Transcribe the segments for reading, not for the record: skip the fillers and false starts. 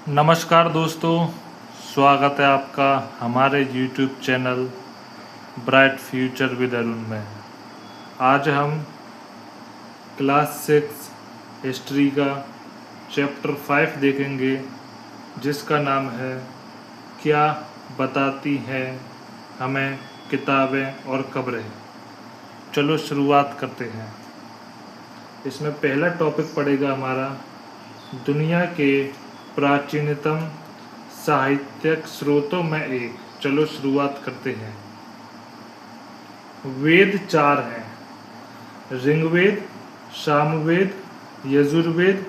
नमस्कार दोस्तों, स्वागत है आपका हमारे YouTube channel bright future with Arun में। आज हम क्लास 6 हिस्ट्री का चैप्टर 5 देखेंगे, जिसका नाम है क्या बताती हैं हमें किताबें और खबरें। चलो शुरुआत करते हैं। इसमें पहला टॉपिक पड़ेगा हमारा दुनिया के प्राचीनतम साहित्यिक स्रोतों में एक। चलो शुरुआत करते हैं। वेद 4 हैं: ऋग्वेद, सामवेद, यजुर्वेद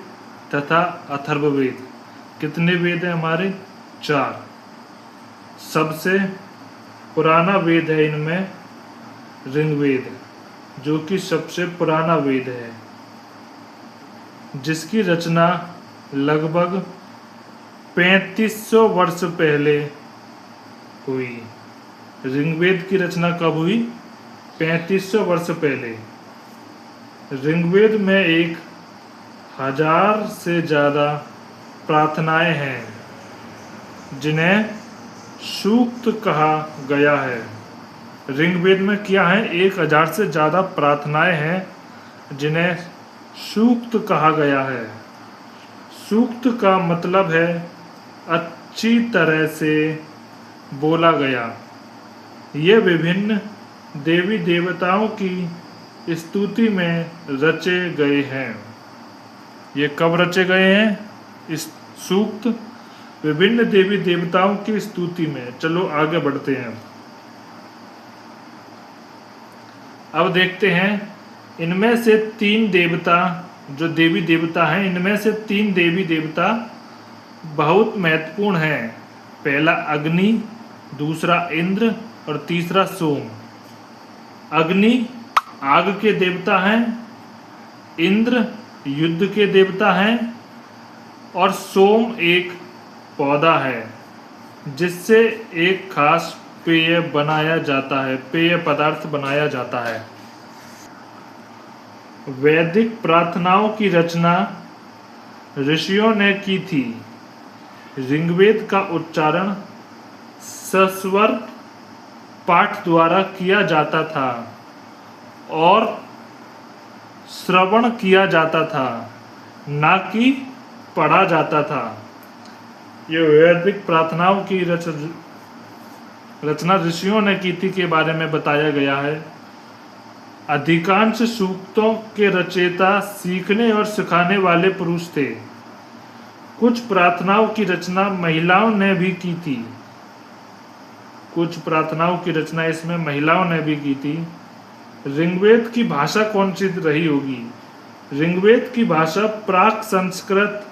तथा अथर्ववेद। कितने वेद हैं हमारे? 4। सबसे पुराना वेद है इनमें ऋग्वेद, जो कि सबसे पुराना वेद है, जिसकी रचना लगभग 3500 वर्ष पहले हुई। ऋग्वेद की रचना कब हुई? 3500 वर्ष पहले। ऋग्वेद में 1000 से ज़्यादा प्रार्थनाएं हैं, जिन्हें सूक्त कहा गया है। ऋग्वेद में क्या है? 1000 से ज़्यादा प्रार्थनाएं हैं, जिन्हें सूक्त कहा गया है। सूक्त का मतलब है अच्छी तरह से बोला गया। ये विभिन्न देवी देवताओं की स्तुति में रचे गए हैं। ये कब रचे गए हैं? इस सूक्त विभिन्न देवी देवताओं की स्तुति में। चलो आगे बढ़ते हैं। अब देखते हैं इनमें से 3 देवता, जो देवी देवता हैं, इनमें से 3 देवी देवता बहुत महत्वपूर्ण हैं। पहला अग्नि, दूसरा इंद्र और तीसरा सोम। अग्नि आग के देवता हैं, इंद्र युद्ध के देवता हैं और सोम एक पौधा है जिससे एक खास पेय बनाया जाता है, पेय पदार्थ बनाया जाता है। वैदिक प्रार्थनाओं की रचना ऋषियों ने की थी। ऋग्वेद का उच्चारण सस्वर पाठ द्वारा किया जाता था और श्रवण किया जाता था, ना कि पढ़ा जाता था। ये वैदिक प्रार्थनाओं की रचना ऋषियों ने की थी के बारे में बताया गया है। अधिकांश सूक्तों के रचयिता सीखने और सिखाने वाले पुरुष थे। कुछ प्रार्थनाओं की रचना महिलाओं ने भी की थी। कुछ प्रार्थनाओं की रचना इसमें महिलाओं ने भी की थी। ऋग्वेद की भाषा कौन सी रही होगी? ऋग्वेद की भाषा प्राक संस्कृत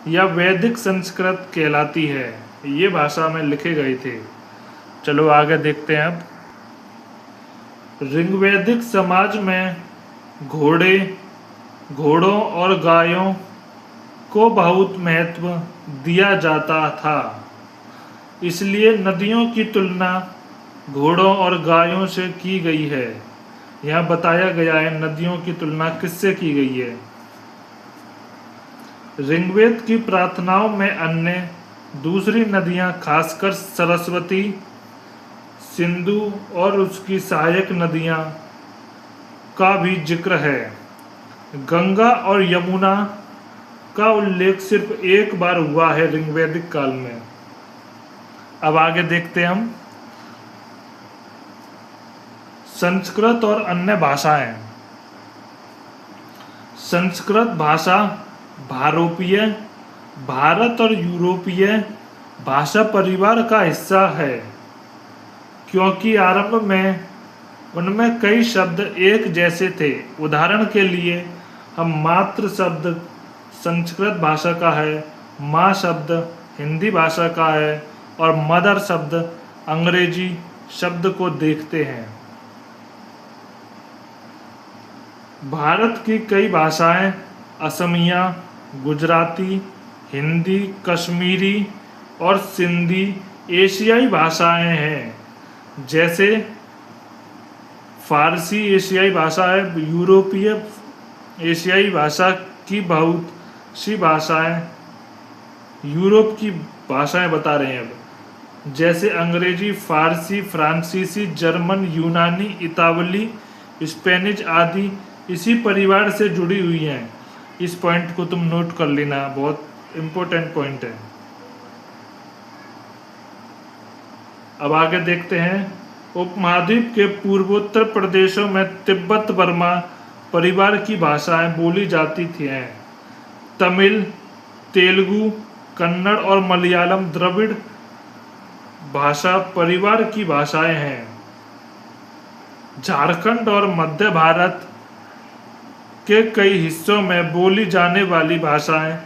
या वैदिक संस्कृत कहलाती है। ये भाषा में लिखे गए थे। चलो आगे देखते हैं। अब ऋग्वैदिक समाज में घोड़ों और गायों को बहुत महत्व दिया जाता था। इसलिए नदियों की तुलना घोड़ों और गायों से की गई है। यहाँ बताया गया है नदियों की तुलना किससे की गई है। ऋग्वेद की प्रार्थनाओं में अन्य दूसरी नदियाँ, खासकर सरस्वती, सिंधु और उसकी सहायक नदियाँ का भी जिक्र है। गंगा और यमुना का उल्लेख सिर्फ एक बार हुआ है ऋग्वैदिक काल में। अब आगे देखते हैं हम संस्कृत और अन्य भाषाएं। संस्कृत भाषा भारोपीय, भारत और यूरोपीय भाषा परिवार का हिस्सा है, क्योंकि आरंभ में उनमें कई शब्द एक जैसे थे। उदाहरण के लिए हम मातृ शब्द संस्कृत भाषा का है, माँ शब्द हिंदी भाषा का है और मदर शब्द अंग्रेजी शब्द को देखते हैं। भारत की कई भाषाएं असमिया, गुजराती, हिंदी, कश्मीरी और सिंधी एशियाई भाषाएं हैं। जैसे फारसी एशियाई भाषा है, यूरोपीय एशियाई भाषा की बहुत सी भाषाएं यूरोप की भाषाएं बता रहे हैं अब, जैसे अंग्रेजी, फारसी, फ्रांसीसी, जर्मन, यूनानी, इतावली, स्पेनिश आदि इसी परिवार से जुड़ी हुई हैं। इस पॉइंट को तुम नोट कर लेना, बहुत इम्पोर्टेंट पॉइंट है। अब आगे देखते हैं। उपमहाद्वीप के पूर्वोत्तर प्रदेशों में तिब्बत बर्मा परिवार की भाषाएं बोली जाती थी हैं। तमिल, तेलुगु, कन्नड़ और मलयालम द्रविड़ भाषा परिवार की भाषाएं हैं। झारखंड और मध्य भारत के कई हिस्सों में बोली जाने वाली भाषाएं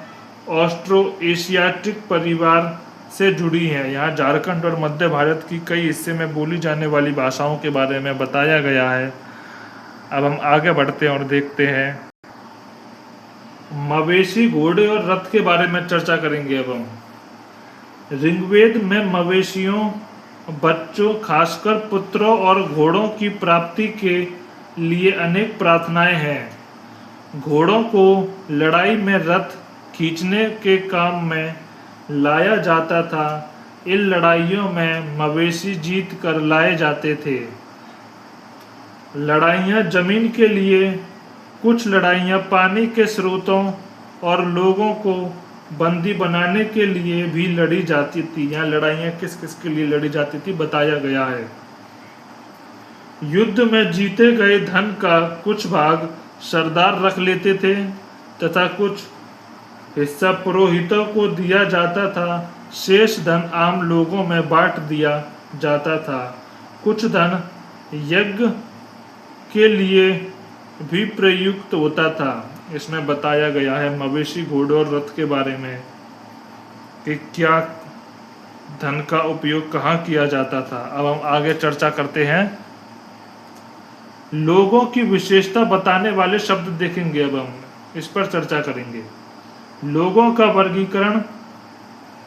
ऑस्ट्रो एशियाटिक परिवार से जुड़ी हैं। यहाँ झारखंड और मध्य भारत की कई हिस्से में बोली जाने वाली भाषाओं के बारे में बताया गया है। अब हम आगे बढ़ते हैं और देखते हैं मवेशी, घोड़े और रथ के बारे में चर्चा करेंगे। अब हम ऋग्वेद में मवेशियों, बच्चों, खासकर पुत्रों और घोड़ों की प्राप्ति के लिए अनेक प्रार्थनाएं हैं। घोड़ों को लड़ाई में रथ खींचने के काम में लाया जाता था। इन लड़ाइयों में मवेशी जीत कर लाए जाते थे। लड़ाइयाँ जमीन के लिए, कुछ लड़ाइयाँ पानी के स्रोतों और लोगों को बंदी बनाने के लिए भी लड़ी जाती थी। यहाँ लड़ाइयाँ किस किस के लिए लड़ी जाती थी बताया गया है। युद्ध में जीते गए धन का कुछ भाग सरदार रख लेते थे तथा कुछ हिस्सा पुरोहितों को दिया जाता था। शेष धन आम लोगों में बांट दिया जाता था। कुछ धन यज्ञ के लिए भी प्रयुक्त होता था। इसमें बताया गया है मवेशी, घोड़ों और रथ के बारे में कि क्या धन का उपयोग कहाँ किया जाता था। अब हम आगे चर्चा करते हैं। लोगों की विशेषता बताने वाले शब्द देखेंगे। अब हम इस पर चर्चा करेंगे। लोगों का वर्गीकरण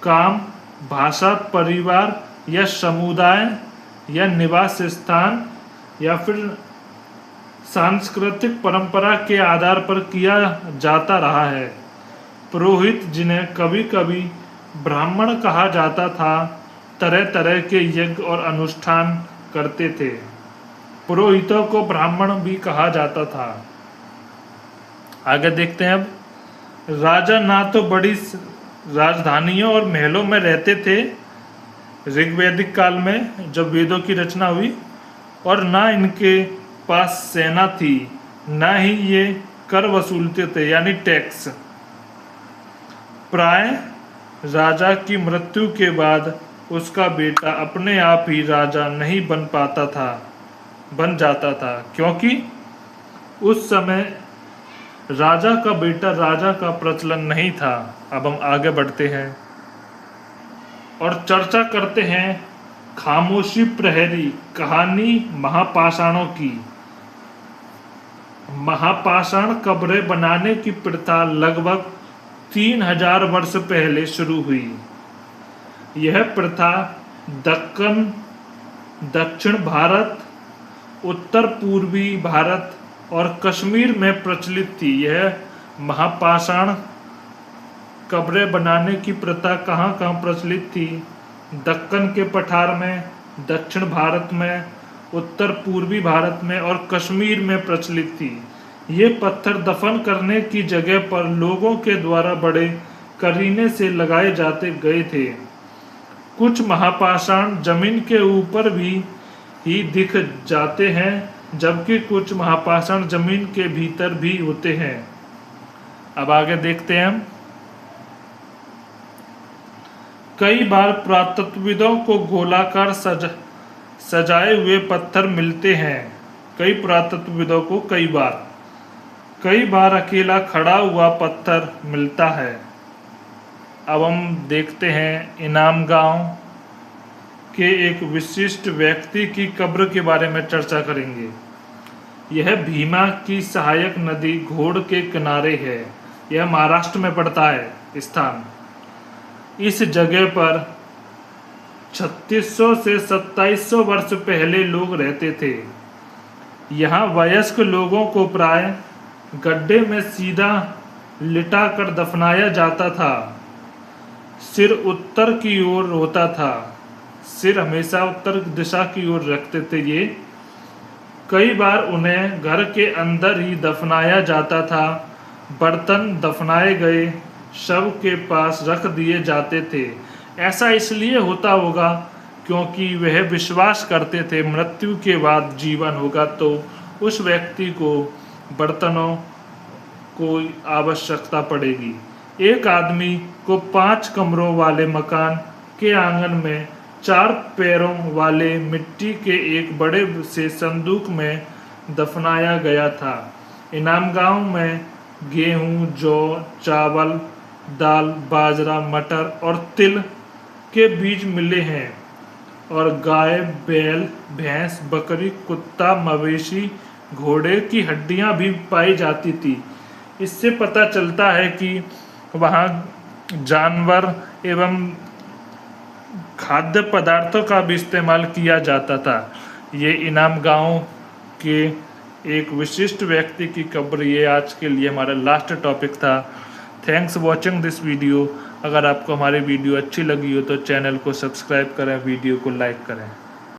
काम, भाषा, परिवार या समुदाय या निवास स्थान या फिर सांस्कृतिक परंपरा के आधार पर किया जाता रहा है। पुरोहित, जिन्हें कभी कभी ब्राह्मण कहा जाता था, तरह तरह के यज्ञ और अनुष्ठान करते थे। पुरोहितों को ब्राह्मण भी कहा जाता था। आगे देखते हैं। अब राजा ना तो बड़ी राजधानियों और महलों में रहते थे ऋग्वैदिक काल में जब वेदों की रचना हुई, और ना इनके पास सेना थी, ना ही ये कर वसूलते थे यानी टैक्स। प्राय राजा की मृत्यु के बाद उसका बेटा अपने आप ही राजा नहीं बन जाता था, क्योंकि उस समय राजा का बेटा राजा का प्रचलन नहीं था। अब हम आगे बढ़ते हैं और चर्चा करते हैं खामोशी प्रहरी कहानी महापाषाणों की। महापाषाण कब्रें बनाने की प्रथा लगभग 3000 वर्ष पहले शुरू हुई। यह प्रथा दक्कन, दक्षिण भारत, उत्तर पूर्वी भारत और कश्मीर में प्रचलित थी। यह महापाषाण कब्रें बनाने की प्रथा कहाँ कहाँ प्रचलित थी? दक्कन के पठार में, दक्षिण भारत में, उत्तर पूर्वी भारत में और कश्मीर में प्रचलित थी। ये पत्थर दफन करने की जगह पर लोगों के द्वारा बड़े करीने से लगाए जाते गए थे। कुछ महापाषाण जमीन के ऊपर भी ही दिख जाते हैं, जबकि कुछ महापाषाण जमीन के भीतर भी होते हैं। अब आगे देखते हैं हम। कई बार पुरातत्वविदों को गोलाकार सजाए हुए पत्थर मिलते हैं। कई पुरातत्वविदों को कई बार अकेला खड़ा हुआ पत्थर मिलता है। अब हम देखते हैं इनाम गांव के एक विशिष्ट व्यक्ति की कब्र के बारे में चर्चा करेंगे। यह भीमा की सहायक नदी घोड़ के किनारे है। यह महाराष्ट्र में पड़ता है स्थान। इस जगह पर 3600 से 2700 वर्ष पहले लोग रहते थे। यहाँ वयस्क लोगों को प्राय गड्ढे में सीधा लिटा कर दफनाया जाता था। सिर उत्तर की ओर होता था, सिर हमेशा उत्तर दिशा की ओर रखते थे ये। कई बार उन्हें घर के अंदर ही दफनाया जाता था। बर्तन दफनाए गए शव के पास रख दिए जाते थे। ऐसा इसलिए होता होगा क्योंकि वह विश्वास करते थे मृत्यु के बाद जीवन होगा, तो उस व्यक्ति को बर्तनों को आवश्यकता पड़ेगी। एक आदमी को 5 कमरों वाले मकान के आंगन में 4 पैरों वाले मिट्टी के एक बड़े से संदूक में दफनाया गया था। इनाम गांव में गेहूं, जौ, चावल, दाल, बाजरा, मटर और तिल के बीज मिले हैं और गाय, बैल, भैंस, बकरी, कुत्ता, मवेशी, घोड़े की हड्डियां भी पाई जाती थी। इससे पता चलता है कि वहाँ जानवर एवं खाद्य पदार्थों का भी इस्तेमाल किया जाता था। ये इनाम गांव के एक विशिष्ट व्यक्ति की कब्र ये आज के लिए हमारा लास्ट टॉपिक था। Thanks watching this video. अगर आपको हमारी वीडियो अच्छी लगी हो तो चैनल को सब्सक्राइब करें, वीडियो को लाइक करें।